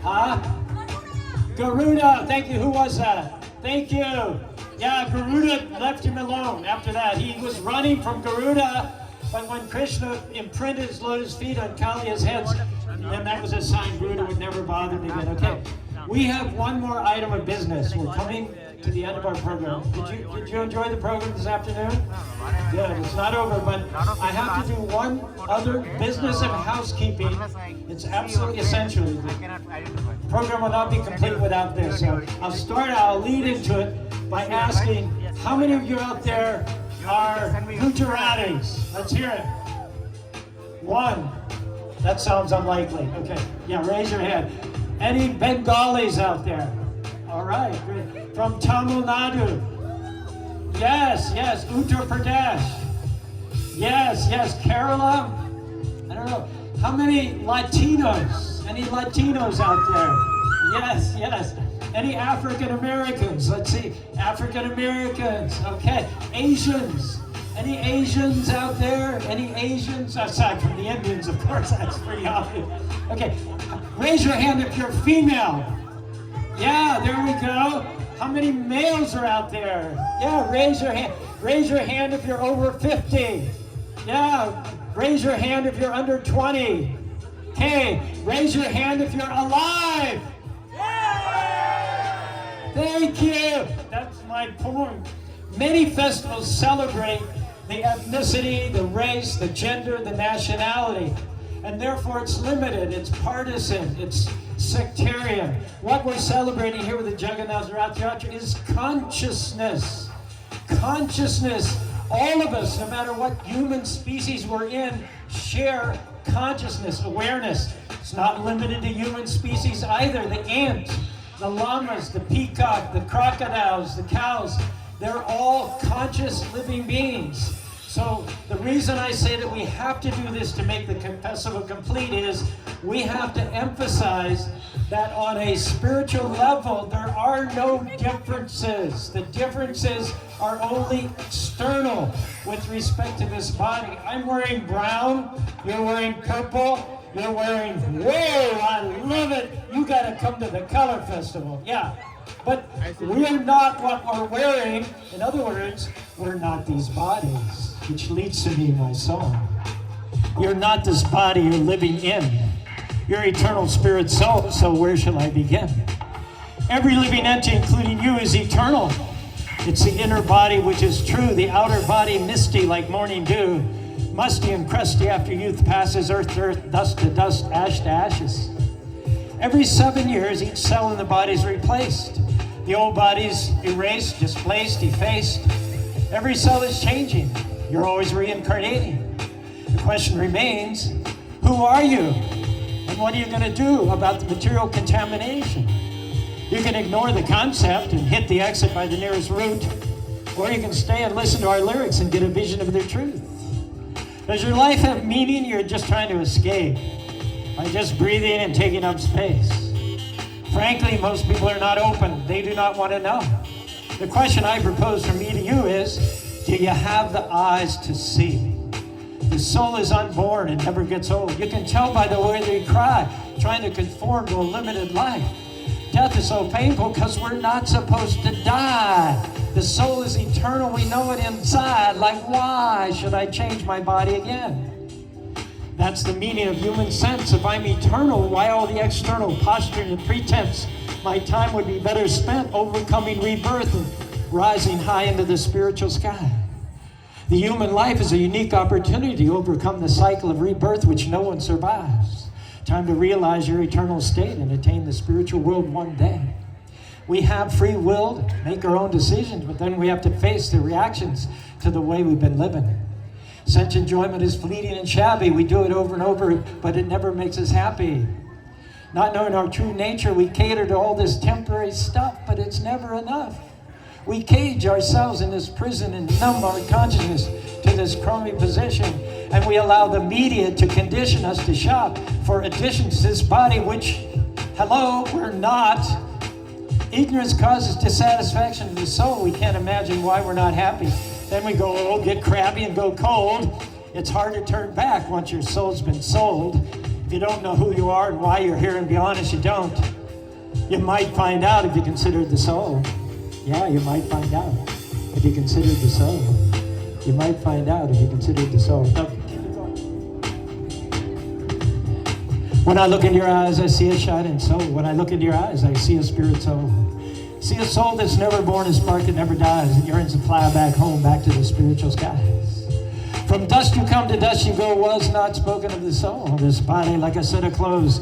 Huh? Garuda, thank you. Who was that? Thank you. Yeah, Garuda left him alone after that. He was running from Garuda, but when Krishna imprinted his lotus feet on Kalia's heads, then that was a sign Garuda would never bother him again. Okay, we have one more item of business. We're coming to the end of our program. Did you enjoy the program this afternoon? Good. It's not over, but I have to do one other business of housekeeping. It's absolutely essential. The program will not be complete without this. So I'll lead into it by asking, how many of you out there are Gujaratis? Let's hear it. One. That sounds unlikely. Okay. Yeah, raise your hand. Any Bengalis out there? All right, great. From Tamil Nadu? Yes, yes. Uttar Pradesh? Yes, yes. Kerala? I don't know. How many Latinos? Any Latinos out there? Yes, yes. Any African Americans? Let's see. African Americans. Okay. Asians? Any Asians out there? Any Asians? Aside from the Indians, of course, that's pretty obvious. Okay. Raise your hand if you're female. Yeah, there we go. How many males are out there? Yeah, raise your hand. Raise your hand if you're over 50. Yeah, raise your hand if you're under 20. Okay, raise your hand if you're alive. Thank you. That's my point. Many festivals celebrate the ethnicity, the race, the gender, the nationality. And therefore it's limited, it's partisan, it's sectarian. What we're celebrating here with the Jagannath Rath Yatra is consciousness. Consciousness. All of us, no matter what human species we're in, share consciousness, awareness. It's not limited to human species either. The ant, the llamas, the peacock, the crocodiles, the cows, they're all conscious living beings. So the reason I say that we have to do this to make the festival complete is we have to emphasize that on a spiritual level, there are no differences. The differences are only external with respect to this body. I'm wearing brown, you're wearing purple, you're wearing, whoa, I love it. You gotta come to the color festival, yeah. But we're not what we're wearing. In other words, we're not these bodies, which leads to me my song. You're not this body you're living in. You're eternal spirit soul, so where shall I begin? Every living entity, including you, is eternal. It's the inner body which is true, the outer body misty like morning dew, musty and crusty after youth passes, earth to earth, dust to dust, ash to ashes. Every 7 years, each cell in the body is replaced. The old body's erased, displaced, effaced. Every cell is changing. You're always reincarnating. The question remains, who are you? And what are you going to do about the material contamination? You can ignore the concept and hit the exit by the nearest route, or you can stay and listen to our lyrics and get a vision of their truth. Does your life have meaning, or you're just trying to escape by just breathing and taking up space? Frankly, most people are not open. They do not want to know. The question I propose from me to you is, do you have the eyes to see? The soul is unborn and never gets old. You can tell by the way they cry, trying to conform to a limited life. Death is so painful because we're not supposed to die. The soul is eternal. We know it inside. Like, why should I change my body again? That's the meaning of human sense. If I'm eternal, why all the external posturing and pretense? My time would be better spent overcoming rebirth and rising high into the spiritual sky. The human life is a unique opportunity to overcome the cycle of rebirth which no one survives. Time to realize your eternal state and attain the spiritual world one day. We have free will to make our own decisions, but then we have to face the reactions to the way we've been living. Sense enjoyment is fleeting and shabby. We do it over and over, but it never makes us happy. Not knowing our true nature, we cater to all this temporary stuff, but it's never enough. We cage ourselves in this prison and numb our consciousness to this crummy position, and we allow the media to condition us to shop for additions to this body, which, hello, we're not. Ignorance causes dissatisfaction in the soul. We can't imagine why we're not happy. Then we go old, get crabby, and go cold. It's hard to turn back once your soul's been sold. If you don't know who you are and why you're here, and be honest, you don't, you might find out if you considered the soul. Yeah, you might find out if you considered the soul. You might find out if you considered the soul. When I look into your eyes, I see a shining soul. When I look into your eyes, I see a spirit soul. See a soul that's never born, a spark that never dies, and yearns to fly back home, back to the spiritual skies. From dust you come, to dust you go, was not spoken of the soul. This body, like a set of clothes,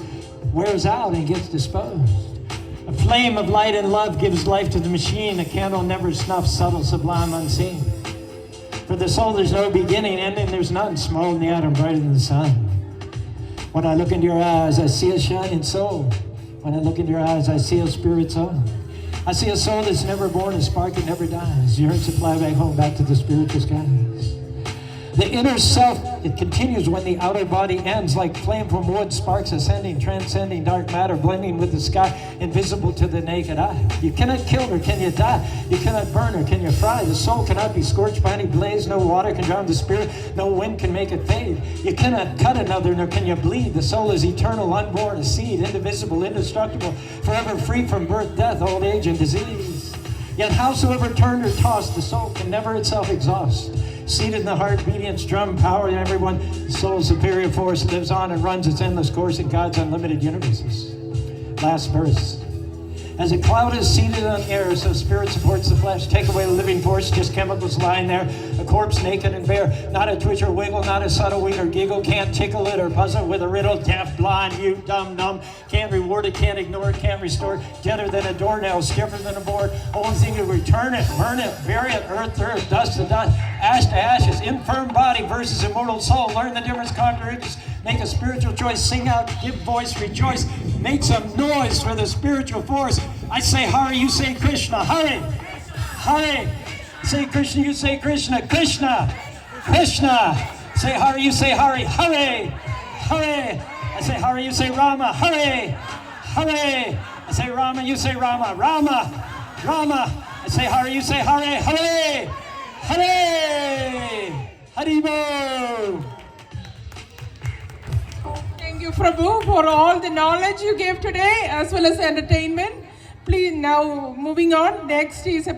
wears out and gets disposed. A flame of light and love gives life to the machine. A candle never snuffs, subtle, sublime, unseen. For the soul there's no beginning, ending there's none. Small in the atom, brighter than the sun. When I look into your eyes, I see a shining soul. When I look into your eyes, I see a spirit soul. I see a soul that's never born, a spark that never dies. Yearns to fly back home, back to the spiritual skies. The inner self, it continues when the outer body ends, like flame from wood, sparks ascending, transcending dark matter, blending with the sky, invisible to the naked eye. You cannot kill or can you die? You cannot burn or can you fry? The soul cannot be scorched by any blaze. No water can drown the spirit. No wind can make it fade. You cannot cut another, nor can you bleed. The soul is eternal, unborn, a seed, indivisible, indestructible, forever free from birth, death, old age, and disease. Yet howsoever turned or tossed, the soul can never itself exhaust. Seated in the heart, obedience, drum, power in everyone, the soul's superior force lives on and runs its endless course in God's unlimited universes. Last verse. As a cloud is seated on air, so spirit supports the flesh. Take away the living force, just chemicals lying there. A corpse naked and bare. Not a twitch or wiggle, not a subtle wink or giggle. Can't tickle it or puzzle with a riddle. Deaf, blind, mute, dumb, numb. Can't reward it, can't ignore it, can't restore it. Deader than a doornail, stiffer than a board. Only thing to return it, burn it, bury it, earth to earth, dust to dust, ash to ashes. Infirm body versus immortal soul. Learn the difference, conquer riches. Make a spiritual choice, sing out, give voice, rejoice. Make some noise for the spiritual force. I say Hari, you say Krishna. Hari, Hari. Say Krishna, you say Krishna. Krishna, Krishna. Say Hari, you say Hari. Hari, Hari. I say Hari, you say Rama. Hari, Hari. I say Rama, you say Rama. Rama, Rama. I say Hari, you say Hari. Hari, Hari. Haribo. Thank you, Prabhu, for all the knowledge you gave today as well as entertainment. Please, now moving on. Next is a